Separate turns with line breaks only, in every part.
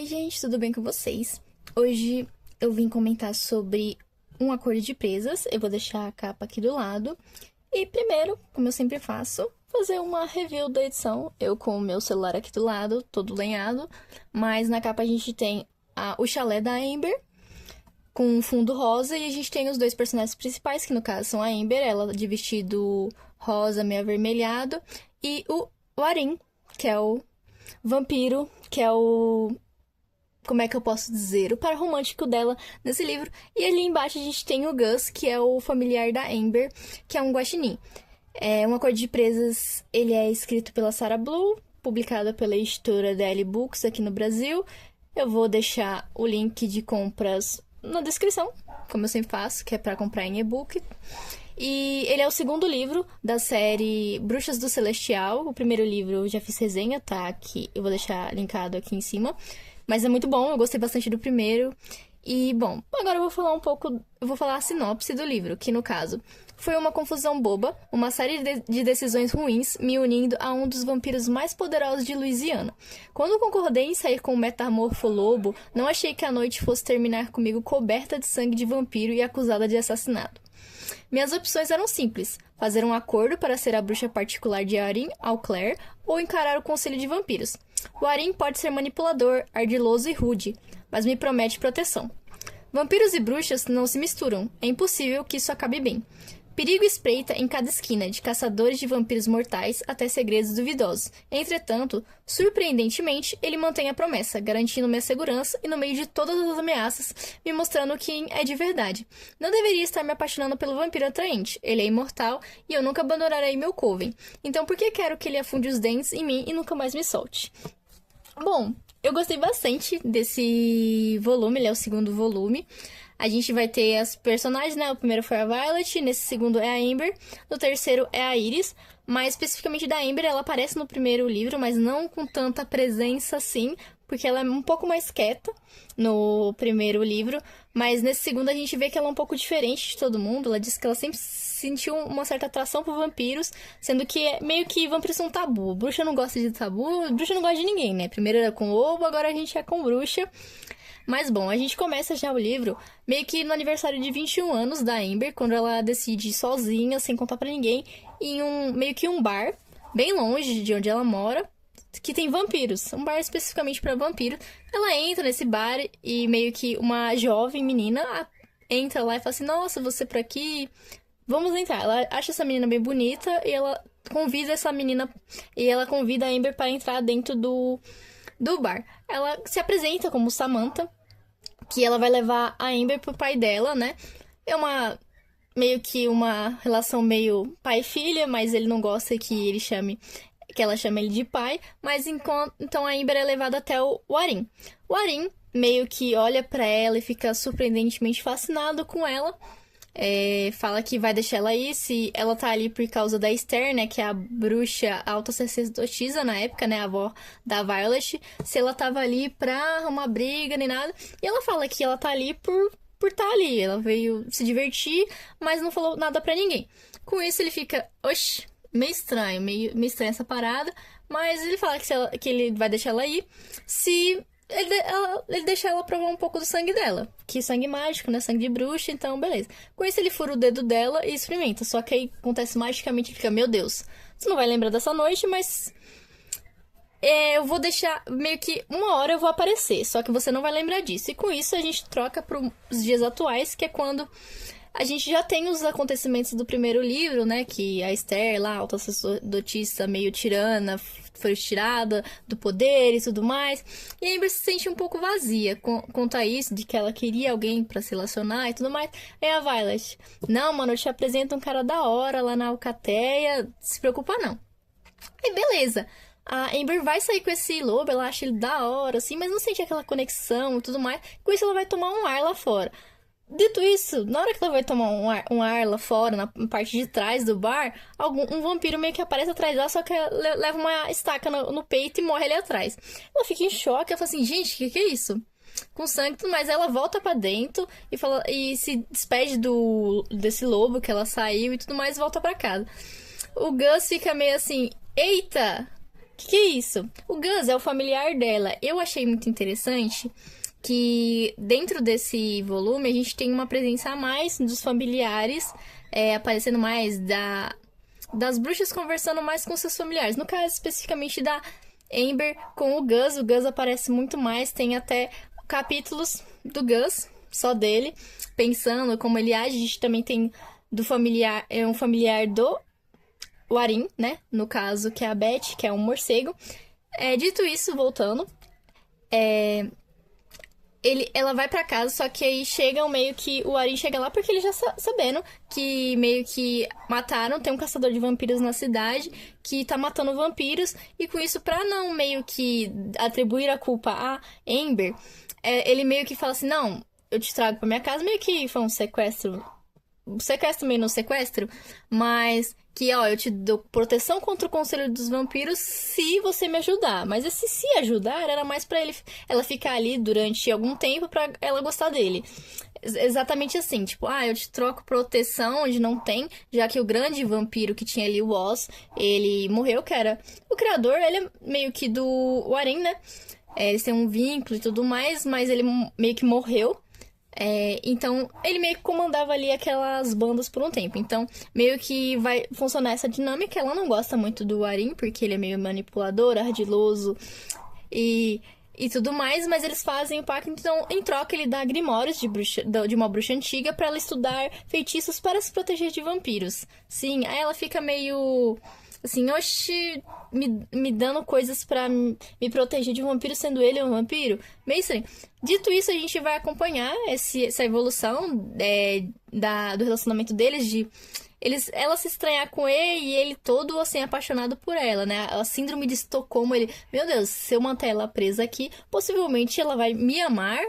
gente, tudo bem com vocês? Hoje eu vim comentar sobre Um Acordo de Presas. Eu vou deixar a capa aqui do lado. E primeiro, como eu sempre faço, fazer uma review da edição. Eu com o meu celular aqui do lado, todo lenhado. Mas na capa a gente tem o chalé da Amber, com um fundo rosa. E a gente tem os dois personagens principais, que no caso são a Amber, ela de vestido rosa meio avermelhado. E o Arin, que é o vampiro, que é o... como é que eu posso dizer? O par romântico dela nesse livro. E ali embaixo a gente tem o Gus, que é o familiar da Amber, que é um guaxinim. Um Acordo de Presas, ele é escrito pela Sarah Blue, publicado pela editora DL Books aqui no Brasil. Eu vou deixar o link de compras na descrição, como eu sempre faço, que é para comprar em e-book. E ele é o segundo livro da série Bruxas do Celestial. O primeiro livro eu já fiz resenha, tá aqui, eu vou deixar linkado aqui em cima. Mas é muito bom, eu gostei bastante do primeiro. E, bom, agora eu vou falar a sinopse do livro, que no caso foi uma confusão boba, uma série de decisões ruins me unindo a um dos vampiros mais poderosos de Louisiana. Quando concordei em sair com o metamorfo lobo, não achei que a noite fosse terminar comigo coberta de sangue de vampiro e acusada de assassinato. Minhas opções eram simples: fazer um acordo para ser a bruxa particular de Arin Auclair ou encarar o conselho de vampiros. O Arin pode ser manipulador, ardiloso e rude, mas me promete proteção. Vampiros e bruxas não se misturam, é impossível que isso acabe bem. Perigo espreita em cada esquina, de caçadores de vampiros mortais até segredos duvidosos. Entretanto, surpreendentemente, ele mantém a promessa, garantindo minha segurança e, no meio de todas as ameaças, me mostrando quem é de verdade. Não deveria estar me apaixonando pelo vampiro atraente. Ele é imortal e eu nunca abandonarei meu coven. Então por que quero que ele afunde os dentes em mim e nunca mais me solte? Bom, eu gostei bastante desse volume, ele é o segundo volume. A gente vai ter as personagens, né? O primeiro foi a Violet, nesse segundo é a Amber, no terceiro é a Iris. Mais especificamente da Amber, ela aparece no primeiro livro, mas não com tanta presença assim, porque ela é um pouco mais quieta no primeiro livro. Mas nesse segundo a gente vê que ela é um pouco diferente de todo mundo. Ela disse que ela sempre sentiu uma certa atração por vampiros, sendo que meio que vampiros são tabu. Bruxa não gosta de tabu, bruxa não gosta de ninguém, né? Primeiro era com lobo, agora a gente é com bruxa. Mas bom, a gente começa já o livro meio que no aniversário de 21 anos da Amber, quando ela decide ir sozinha, sem contar pra ninguém, em meio que um bar, bem longe de onde ela mora, que tem vampiros, um bar especificamente pra vampiros. Ela entra nesse bar e meio que uma jovem menina entra lá e fala assim: nossa, você por aqui, vamos entrar. Ela acha essa menina bem bonita e ela convida essa menina, e ela convida a Amber para entrar dentro do bar. Ela se apresenta como Samantha, que ela vai levar a Amber pro pai dela, né? É meio que uma relação meio pai e filha, mas ele não gosta que ela chame ele de pai. Mas então a Amber é levada até o Arin. O Arin meio que olha pra ela e fica surpreendentemente fascinado com ela. Fala que vai deixar ela ir se ela tá ali por causa da Esther, né? Que é a bruxa auto-sacerdotisa na época, né? A avó da Violet. Se ela tava ali pra arrumar briga nem nada. E ela fala que ela tá ali por tá ali. Ela veio se divertir, mas não falou nada pra ninguém. Com isso ele fica, oxe, meio estranho, meio estranha essa parada. Mas ele fala que ele vai deixar ela ir se... Ele deixa ela provar um pouco do sangue dela. Que sangue mágico, né? Sangue de bruxa, então beleza. Com isso ele fura o dedo dela e experimenta. Só que aí acontece magicamente e fica: meu Deus, você não vai lembrar dessa noite, mas... eu vou deixar meio que uma hora eu vou aparecer. Só que você não vai lembrar disso. E com isso a gente troca pros dias atuais, que é quando a gente já tem os acontecimentos do primeiro livro, né? Que a Esther lá, auto-sacerdotisa, meio tirana, foi tirada do poder e tudo mais. E a Amber se sente um pouco vazia quanto a isso, de que ela queria alguém pra se relacionar e tudo mais. Aí a Violet: não, mano, eu te apresento um cara da hora lá na Alcateia, se preocupa não. Aí beleza. A Amber vai sair com esse lobo, ela acha ele da hora, assim, mas não sente aquela conexão e tudo mais. Com isso ela vai tomar um ar lá fora. Dito isso, na hora que ela vai tomar um ar lá fora, na parte de trás do bar, um vampiro meio que aparece atrás dela, só que leva uma estaca no peito e morre ali atrás. Ela fica em choque, ela fala assim: gente, o que é isso? Com sangue e tudo mais. Ela volta pra dentro e se despede desse lobo que ela saiu e tudo mais, e volta pra casa. O Gus fica meio assim: eita, Que é isso? O Gus é o familiar dela. Eu achei muito interessante que dentro desse volume a gente tem uma presença a mais dos familiares, aparecendo mais das bruxas conversando mais com seus familiares. No caso, especificamente da Amber com o Gus. O Gus aparece muito mais, tem até capítulos do Gus, só dele, pensando como ele age. A gente também tem do familiar, um familiar do Warin, né? No caso, que é a Beth, que é um morcego. Dito isso, voltando, ela vai pra casa, só que aí chegam meio que... O Warin chega lá porque ele já sabendo que meio que mataram. Tem um caçador de vampiros na cidade que tá matando vampiros. E com isso, pra não meio que atribuir a culpa a Amber, ele meio que fala assim, não, eu te trago pra minha casa. Meio que foi um sequestro meio no sequestro, mas que, ó, eu te dou proteção contra o Conselho dos Vampiros se você me ajudar. Mas esse se ajudar era mais pra ela ficar ali durante algum tempo pra ela gostar dele. Exatamente assim, tipo, eu te troco proteção onde não tem, já que o grande vampiro que tinha ali, o Oz, ele morreu, que era o criador, ele é meio que do Warin, né? Eles têm um vínculo e tudo mais, mas ele meio que morreu. Então, ele meio que comandava ali aquelas bandas por um tempo. Então, meio que vai funcionar essa dinâmica. Ela não gosta muito do Warin, porque ele é meio manipulador, ardiloso e tudo mais. Mas eles fazem o pacto. Então, em troca, ele dá grimórios de uma bruxa antiga pra ela estudar feitiços para se proteger de vampiros. Sim, aí ela fica meio... assim, oxi, me dando coisas pra me proteger de um vampiro, sendo ele um vampiro. Meio estranho. Dito isso, a gente vai acompanhar essa evolução do relacionamento deles, ela se estranhar com ele e ele todo, assim, apaixonado por ela, né? A síndrome de Estocolmo, ele... Meu Deus, se eu manter ela presa aqui, possivelmente ela vai me amar.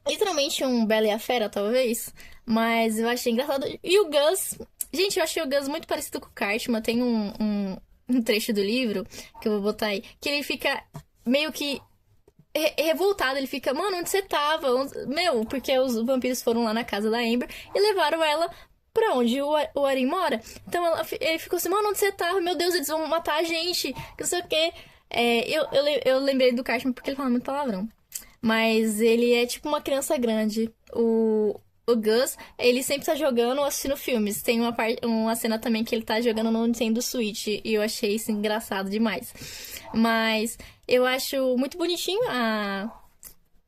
Literalmente um Bela e a Fera, talvez. Mas eu achei engraçado. E o Gus... Gente, eu achei o Gus muito parecido com o Cartman. Tem um trecho do livro, que eu vou botar aí, que ele fica meio que revoltado. Ele fica, mano, onde você tava? Meu, porque os vampiros foram lá na casa da Amber e levaram ela pra onde o Warin mora. Então ele ficou assim, mano, onde você tava? Meu Deus, eles vão matar a gente, que não sei o quê. Eu lembrei do Cartman porque ele fala muito palavrão. Mas ele é tipo uma criança grande. O Gus, ele sempre tá jogando ou assistindo filmes. Tem uma cena também que ele tá jogando no Nintendo Switch. E eu achei isso engraçado demais. Mas eu acho muito bonitinho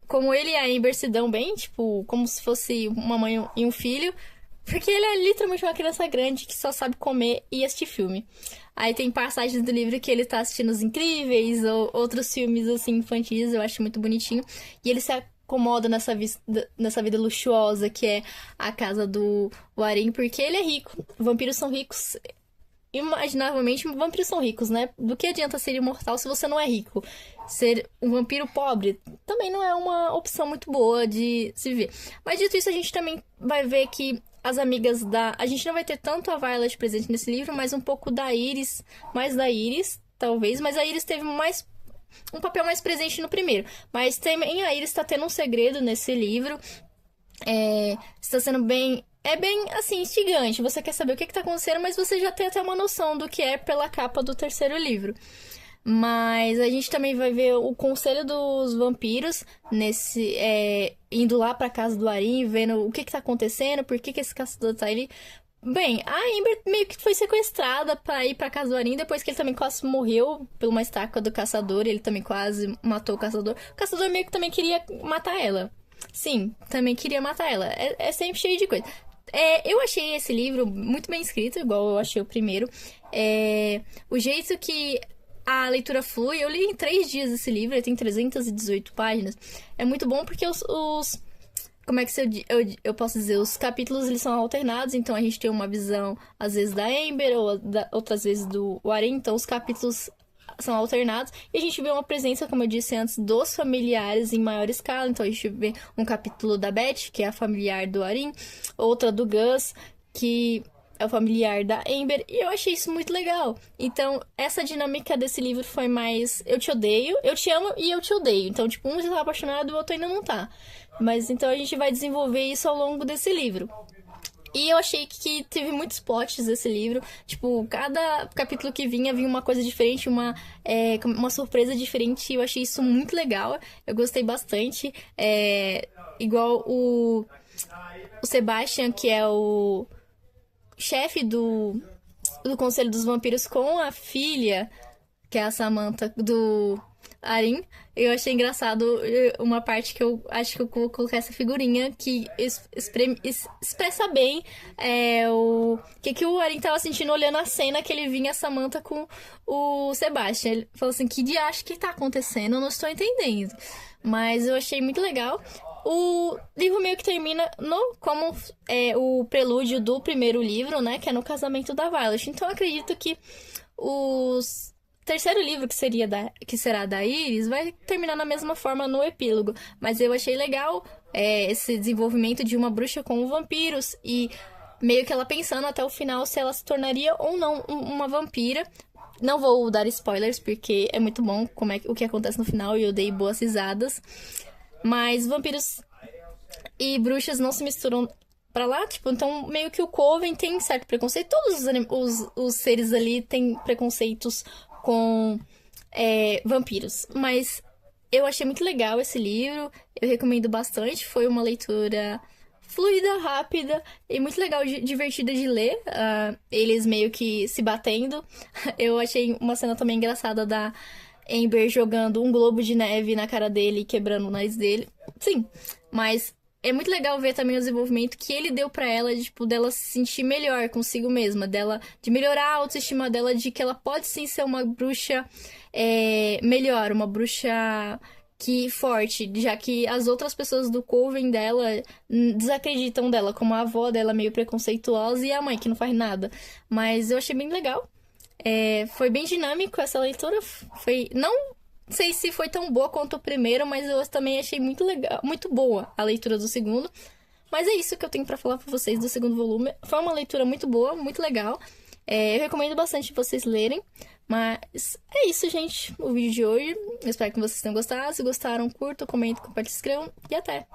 como ele e a Amber se dão bem. Tipo, como se fosse uma mãe e um filho. Porque ele é literalmente uma criança grande que só sabe comer e assistir filme. Aí tem passagens do livro que ele tá assistindo Os Incríveis ou outros filmes, assim, infantis. Eu acho muito bonitinho. E ele se acomoda nessa vida luxuosa que é a casa do Warin, porque ele é rico. Vampiros são ricos. Imaginavelmente, vampiros são ricos, né? Do que adianta ser imortal se você não é rico? Ser um vampiro pobre também não é uma opção muito boa de se ver. Mas dito isso, a gente também vai ver que as amigas A gente não vai ter tanto a Violet presente nesse livro, mas um pouco da Iris. Mais da Iris, talvez. Mas a Iris teve um papel mais presente no primeiro. Mas também a Iris tá tendo um segredo nesse livro. Está sendo bem... É bem, assim, instigante. Você quer saber o que tá acontecendo, mas você já tem até uma noção do que é pela capa do terceiro livro. Mas a gente também vai ver o Conselho dos Vampiros indo lá pra casa do Warin, vendo o que tá acontecendo, por que esse caçador tá ali. Bem, a Amber meio que foi sequestrada pra ir pra casa do Warin, depois que ele também quase morreu por uma estaca do caçador. Ele também quase matou o caçador. O caçador meio que também queria matar ela. Sim, também queria matar ela. É sempre cheio de coisa. Eu achei esse livro muito bem escrito, igual eu achei o primeiro. O jeito que a leitura flui, eu li em 3 dias esse livro, ele tem 318 páginas. É muito bom porque como é que eu posso dizer? Os capítulos, eles são alternados, então a gente tem uma visão, às vezes, da Amber, ou outras vezes do Warin, então os capítulos são alternados, e a gente vê uma presença, como eu disse antes, dos familiares em maior escala. Então a gente vê um capítulo da Beth, que é a familiar do Warin, outra do Gus, que é o familiar da Amber, e eu achei isso muito legal. Então, essa dinâmica desse livro foi mais... Eu te odeio, eu te amo e eu te odeio. Então, tipo, um já tá apaixonado e o outro ainda não tá. Mas, então, a gente vai desenvolver isso ao longo desse livro. E eu achei que teve muitos plots esse livro. Tipo, cada capítulo que vinha uma coisa diferente, uma surpresa diferente. E eu achei isso muito legal. Eu gostei bastante. Igual o Sebastian, que é o chefe do Conselho dos Vampiros, com a filha, que é a Samantha, do Arin. Eu achei engraçado uma parte que eu acho que eu vou colocar essa figurinha que expressa bem o que o Arin tava sentindo olhando a cena que ele vinha a Samantha com o Sebastian. Ele falou assim, que diacho que tá acontecendo? Eu não estou entendendo. Mas eu achei muito legal. O livro meio que termina como o prelúdio do primeiro livro, né? Que é no casamento da Violet. Então eu acredito que os terceiro livro, que será da Iris, vai terminar na mesma forma no epílogo. Mas eu achei legal esse desenvolvimento de uma bruxa com vampiros e meio que ela pensando até o final se ela se tornaria ou não uma vampira. Não vou dar spoilers, porque é muito bom o que acontece no final e eu dei boas risadas. Mas vampiros e bruxas não se misturam pra lá, tipo, então meio que o Coven tem certo preconceito. Todos os seres ali têm preconceitos com vampiros. Mas eu achei muito legal esse livro, eu recomendo bastante. Foi uma leitura fluida, rápida e muito legal, divertida de ler. Eles meio que se batendo. Eu achei uma cena também engraçada da Amber jogando um globo de neve na cara dele e quebrando o nariz dele. Sim, mas é muito legal ver também o desenvolvimento que ele deu pra ela, tipo, dela se sentir melhor consigo mesma, de melhorar a autoestima dela, de que ela pode sim ser uma bruxa melhor, uma bruxa forte, já que as outras pessoas do coven dela desacreditam dela, como a avó dela meio preconceituosa e a mãe que não faz nada. Mas eu achei bem legal. Foi bem dinâmico essa leitura. Não sei se foi tão boa quanto o primeiro, mas eu também achei muito legal, muito boa a leitura do segundo. Mas é isso que eu tenho pra falar pra vocês do segundo volume. Foi uma leitura muito boa, muito legal. Eu recomendo bastante vocês lerem. Mas é isso, gente, o vídeo de hoje. Eu espero que vocês tenham gostado. Se gostaram, curtam, comentem, compartilhem, se inscrevam e até!